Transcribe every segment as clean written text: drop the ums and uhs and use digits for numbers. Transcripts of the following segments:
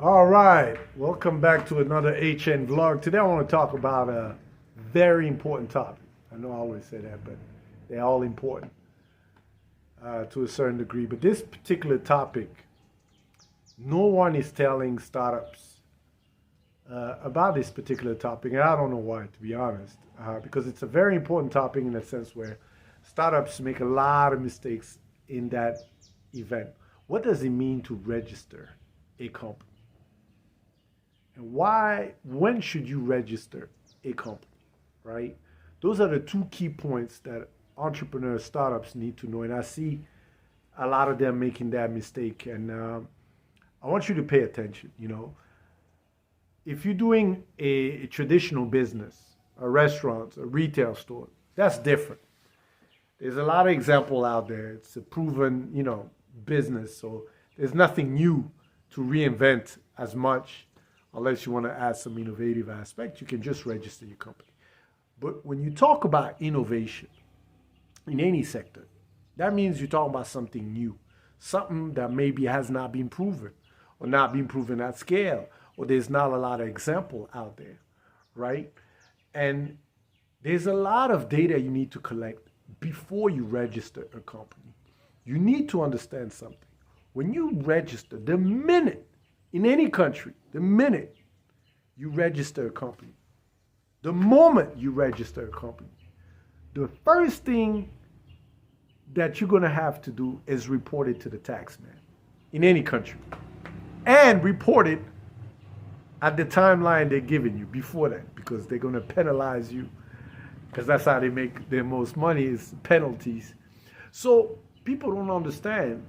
All right, welcome back to another HN vlog. Today I want to talk about a very important topic. I know I always say that, but they're all important to a certain degree. But this particular topic, no one is telling startups about this particular topic, and I don't know why, to be honest, because it's a very important topic in a sense where startups make a lot of mistakes in that event. What does it mean to register a company? And when should you register a company, right? Those are the two key points that entrepreneurs, startups need to know. And I see a lot of them making that mistake. And I want you to pay attention, If you're doing a traditional business, a restaurant, a retail store, that's different. There's a lot of example out there. It's a proven, business. So there's nothing new to reinvent as much. Unless you want to add some innovative aspect, you can just register your company. But when you talk about innovation in any sector, that means you're talking about something new, something that maybe has not been proven or not been proven at scale, or there's not a lot of example out there, right? And there's a lot of data you need to collect before you register a company. You need to understand something. When you register, the minute in any country, the minute you register a company, the moment you register a company, the first thing that you're going to have to do is report it to the tax man in any country. And report it at the timeline they're giving you before that, because they're going to penalize you, because that's how they make their most money, is penalties. So people don't understand.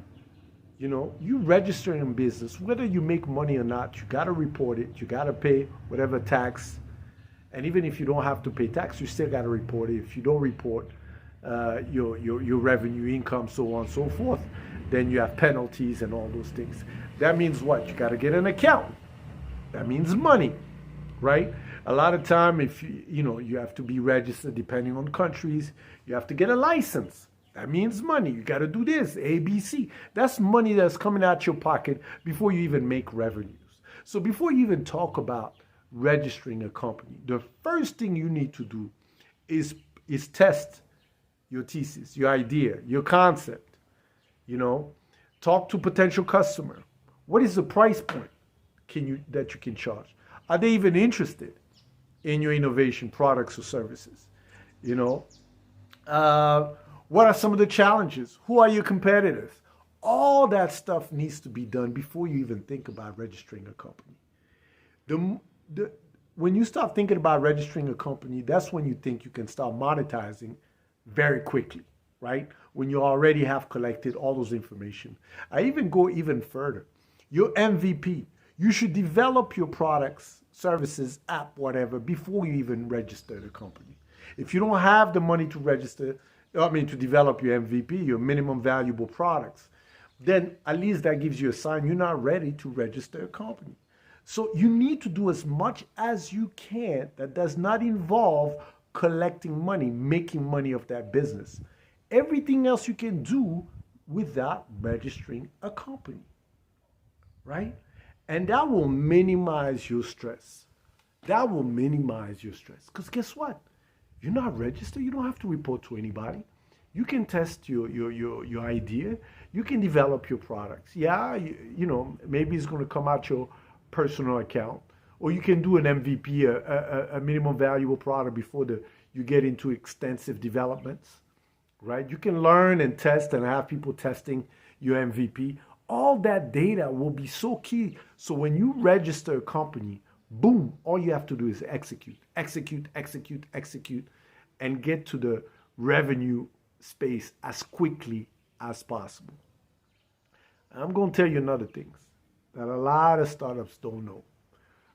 You register in business, whether you make money or not, you got to report it. You got to pay whatever tax. And even if you don't have to pay tax, you still got to report it. If you don't report your revenue, income, so on and so forth, then you have penalties and all those things. That means what? You got to get an account. That means money, right? A lot of time, if you have to be registered depending on countries, you have to get a license. That means money. You got to do this, A, B, C. That's money that's coming out your pocket before you even make revenues. So before you even talk about registering a company, the first thing you need to do is test your thesis, your idea, your concept. Talk to potential customer. What is the price point that you can charge? Are they even interested in your innovation products or services? What are some of the challenges? Who are your competitors? All that stuff needs to be done before you even think about registering a company. When you start thinking about registering a company, that's when you think you can start monetizing very quickly, right? When you already have collected all those information. I even go even further. Your MVP, you should develop your products, services, app, whatever, before you even register the company. If you don't have the money to to develop your MVP, your minimum valuable products, then at least that gives you a sign you're not ready to register a company. So you need to do as much as you can that does not involve collecting money, making money of that business. Everything else you can do without registering a company, right? And that will minimize your stress. That will minimize your stress. Because guess what? You're not registered. You don't have to report to anybody. You can test your idea. You can develop your products. Yeah, maybe it's going to come out your personal account. Or you can do an MVP, a minimum valuable product, before you get into extensive developments, right? You can learn and test and have people testing your MVP. All that data will be so key. So when you register a company, boom, all you have to do is execute, and get to the revenue space as quickly as possible. And I'm going to tell you another thing that a lot of startups don't know,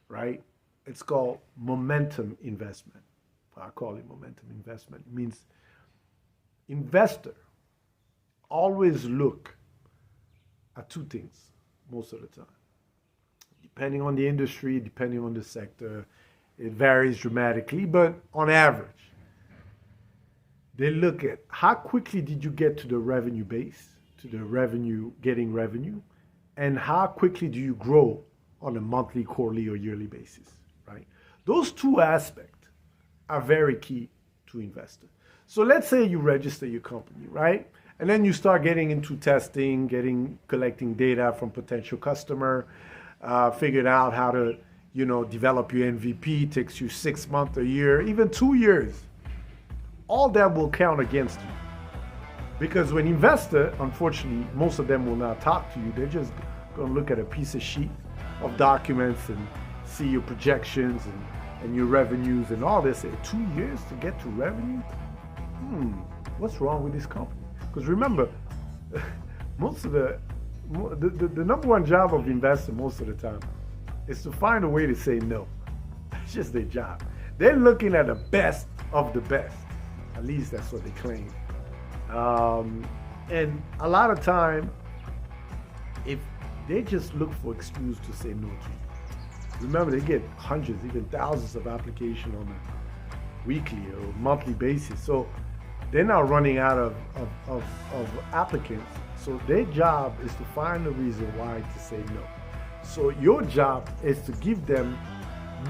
right? It's called momentum investment. I call it momentum investment. It means investor always look at two things most of the time. Depending on the industry, depending on the sector, it varies dramatically, but on average, they look at how quickly did you get to the revenue base, to the revenue, getting revenue, and how quickly do you grow on a monthly, quarterly, or yearly basis, right? Those two aspects are very key to investor. So let's say you register your company, right? And then you start getting into testing, collecting data from potential customer, figuring out how to, develop your MVP. Takes you 6 months, a year, even 2 years. All that will count against you. Because when investor, unfortunately, most of them will not talk to you. They're just going to look at a piece of sheet of documents and see your projections and your revenues and all this. 2 years to get to revenue? What's wrong with this company? Because remember, most of the number one job of investor most of the time is to find a way to say no. That's just their job. They're looking at the best of the best. At least that's what they claim. And a lot of time, if they just look for excuse to say no to you. Remember, they get hundreds, even thousands of applications on a weekly or monthly basis. So they're now running out of applicants. So their job is to find a reason why to say no. So your job is to give them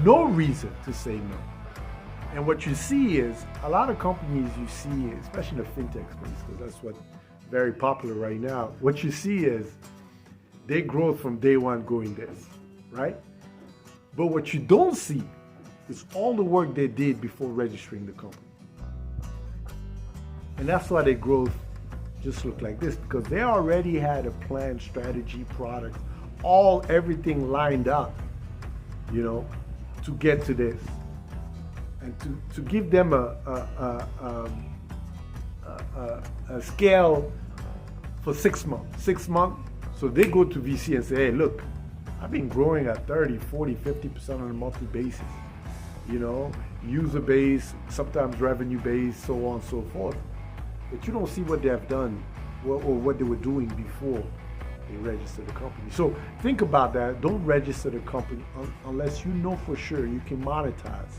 no reason to say no. And what you see is a lot of companies you see, especially in the fintech space, because that's what's very popular right now. What you see is they grow from day one going this, right? But what you don't see is all the work they did before registering the company. And that's why their growth just look like this, because they already had a plan, strategy, product, everything lined up, to get to this. And to give them a scale for 6 months. 6 months, so they go to VC and say, hey, look, I've been growing at 30, 40, 50% on a monthly basis. User base, sometimes revenue base, so on and so forth. But you don't see what they have done or what they were doing before they registered the company. So think about that. Don't register the company unless you know for sure you can monetize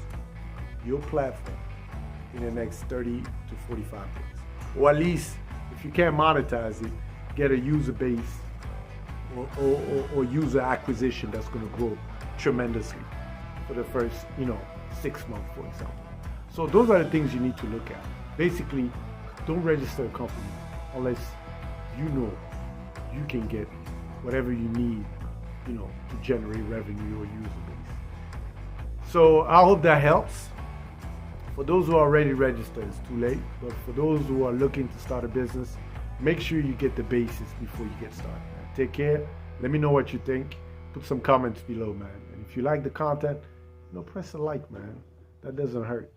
your platform in the next 30 to 45 days. Or at least, if you can't monetize it, get a user base or user acquisition that's going to grow tremendously for the first, 6 months, for example. So those are the things you need to look at. Basically, don't register a company unless you know you can get whatever you need, to generate revenue or user base. So I hope that helps. For those who are already registered, it's too late. But for those who are looking to start a business, make sure you get the basics before you get started. Take care. Let me know what you think. Put some comments below, man. And if you like the content, press a like, man. That doesn't hurt.